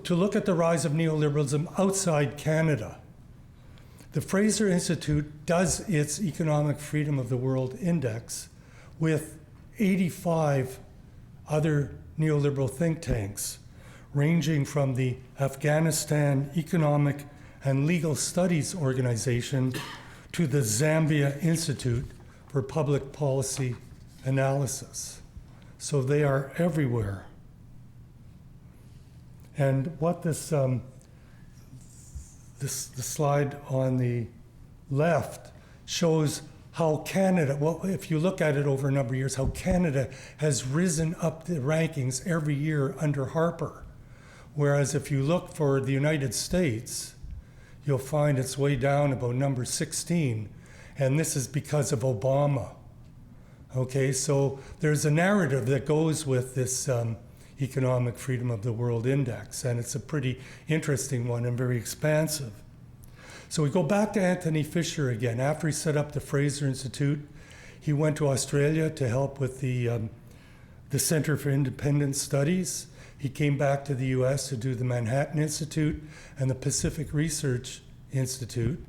to look at the rise of neoliberalism outside Canada. The Fraser Institute does its Economic Freedom of the World Index with 85 other neoliberal think tanks, ranging from the Afghanistan Economic and Legal Studies Organization to the Zambia Institute for Public Policy Analysis. So they are everywhere. And what the slide on the left shows how Canada, well, if you look at it over a number of years, how Canada has risen up the rankings every year under Harper. Whereas if you look for the United States, you'll find it's way down about number 16. And this is because of Obama. Okay, so there's a narrative that goes with this Economic Freedom of the World Index, and it's a pretty interesting one and very expansive. So we go back to Anthony Fisher again. After he set up the Fraser Institute, he went to Australia to help with the Center for Independent Studies. He came back to the US to do the Manhattan Institute and the Pacific Research Institute.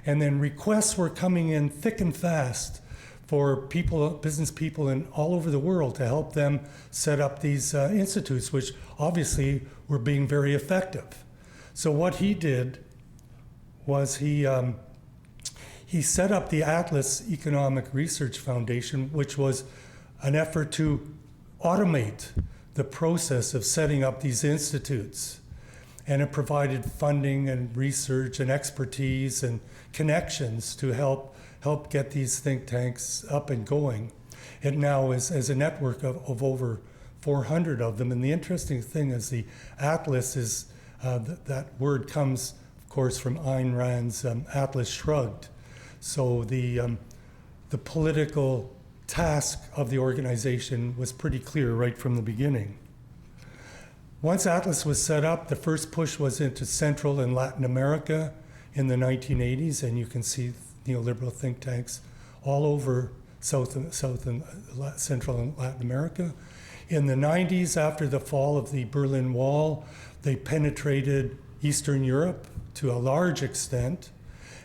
And then requests were coming in thick and fast for people, business people all over the world to help them set up these institutes, which obviously were being very effective. So what he did was he set up the Atlas Economic Research Foundation, which was an effort to automate the process of setting up these institutes. And it provided funding and research and expertise and connections to help get these think tanks up and going. It now is a network of over 400 of them. And the interesting thing is the Atlas is, that word comes, of course, from Ayn Rand's Atlas Shrugged. So the political task of the organization was pretty clear right from the beginning. Once Atlas was set up, the first push was into Central and Latin America in the 1980s, and you can see neoliberal think tanks all over South and Central and Latin America. In the 90s, after the fall of the Berlin Wall, they penetrated Eastern Europe to a large extent,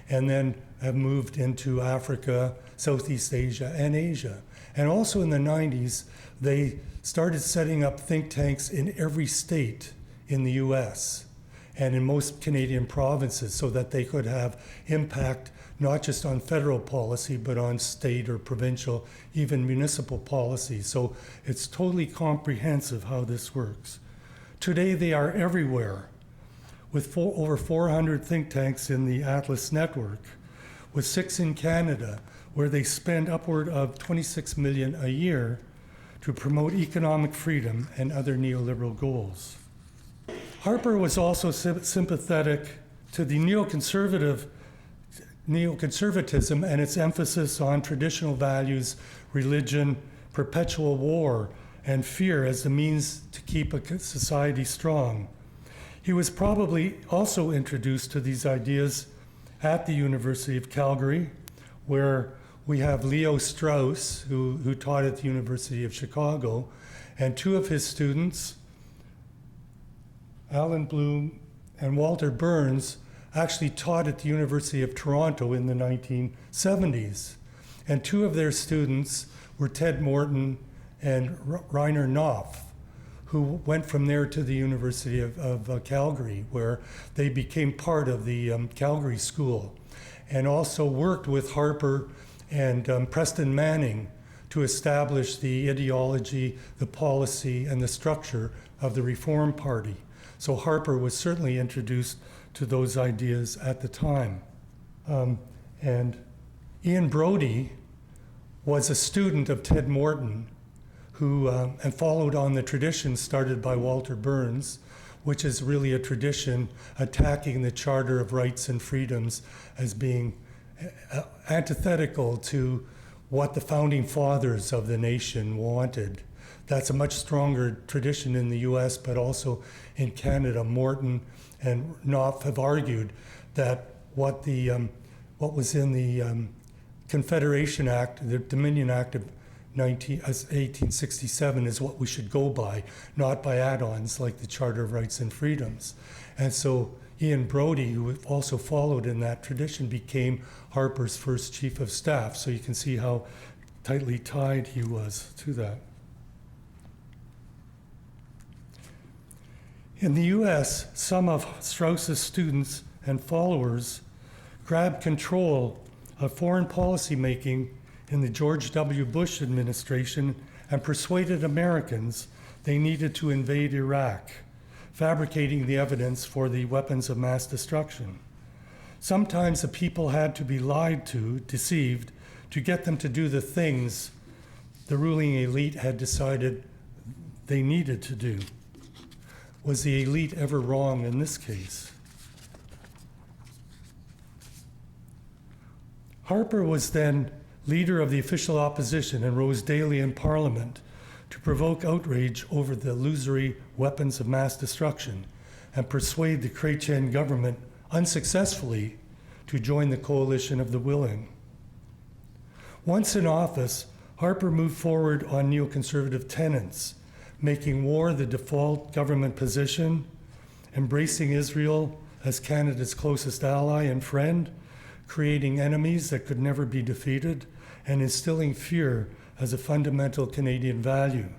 and then have moved into Africa, Southeast Asia, and Asia. And also in the 90s, they started setting up think tanks in every state in the US and in most Canadian provinces so that they could have impact not just on federal policy, but on state or provincial, even municipal policy. So it's totally comprehensive how this works. Today, they are everywhere, with over 400 think tanks in the Atlas network, with 6 in Canada, where they spend upward of $26 million a year to promote economic freedom and other neoliberal goals. Harper was also sympathetic to the neoconservatism and its emphasis on traditional values, religion, perpetual war, and fear as the means to keep a society strong. He was probably also introduced to these ideas at the University of Calgary, where we have Leo Strauss, who taught at the University of Chicago, and 2 of his students, Alan Bloom and Walter Burns, actually taught at the University of Toronto in the 1970s. And 2 of their students were Ted Morton and Rainer Knopf, who went from there to the University of Calgary, where they became part of the Calgary School, and also worked with Harper and Preston Manning to establish the ideology, the policy, and the structure of the Reform Party. So Harper was certainly introduced to those ideas at the time. And Ian Brodie was a student of Ted Morton, who and followed on the tradition started by Walter Burns, which is really a tradition attacking the Charter of Rights and Freedoms as being antithetical to what the founding fathers of the nation wanted. That's a much stronger tradition in the US, but also in Canada. Morton and Knopf have argued that what was in the Confederation Act, the Dominion Act of 1867 is what we should go by, not by add-ons like the Charter of Rights and Freedoms. And so Ian Brodie, who also followed in that tradition, became Harper's first chief of staff. So you can see how tightly tied he was to that. In the US, some of Strauss's students and followers grabbed control of foreign policy making in the George W. Bush administration and persuaded Americans they needed to invade Iraq, fabricating the evidence for the weapons of mass destruction. Sometimes the people had to be lied to, deceived, to get them to do the things the ruling elite had decided they needed to do. Was the elite ever wrong in this case? Harper was then leader of the official opposition and rose daily in Parliament to provoke outrage over the illusory weapons of mass destruction and persuade the Chrétien government unsuccessfully to join the coalition of the willing. Once in office, Harper moved forward on neoconservative tenets, making war the default government position, embracing Israel as Canada's closest ally and friend, creating enemies that could never be defeated, and instilling fear as a fundamental Canadian value.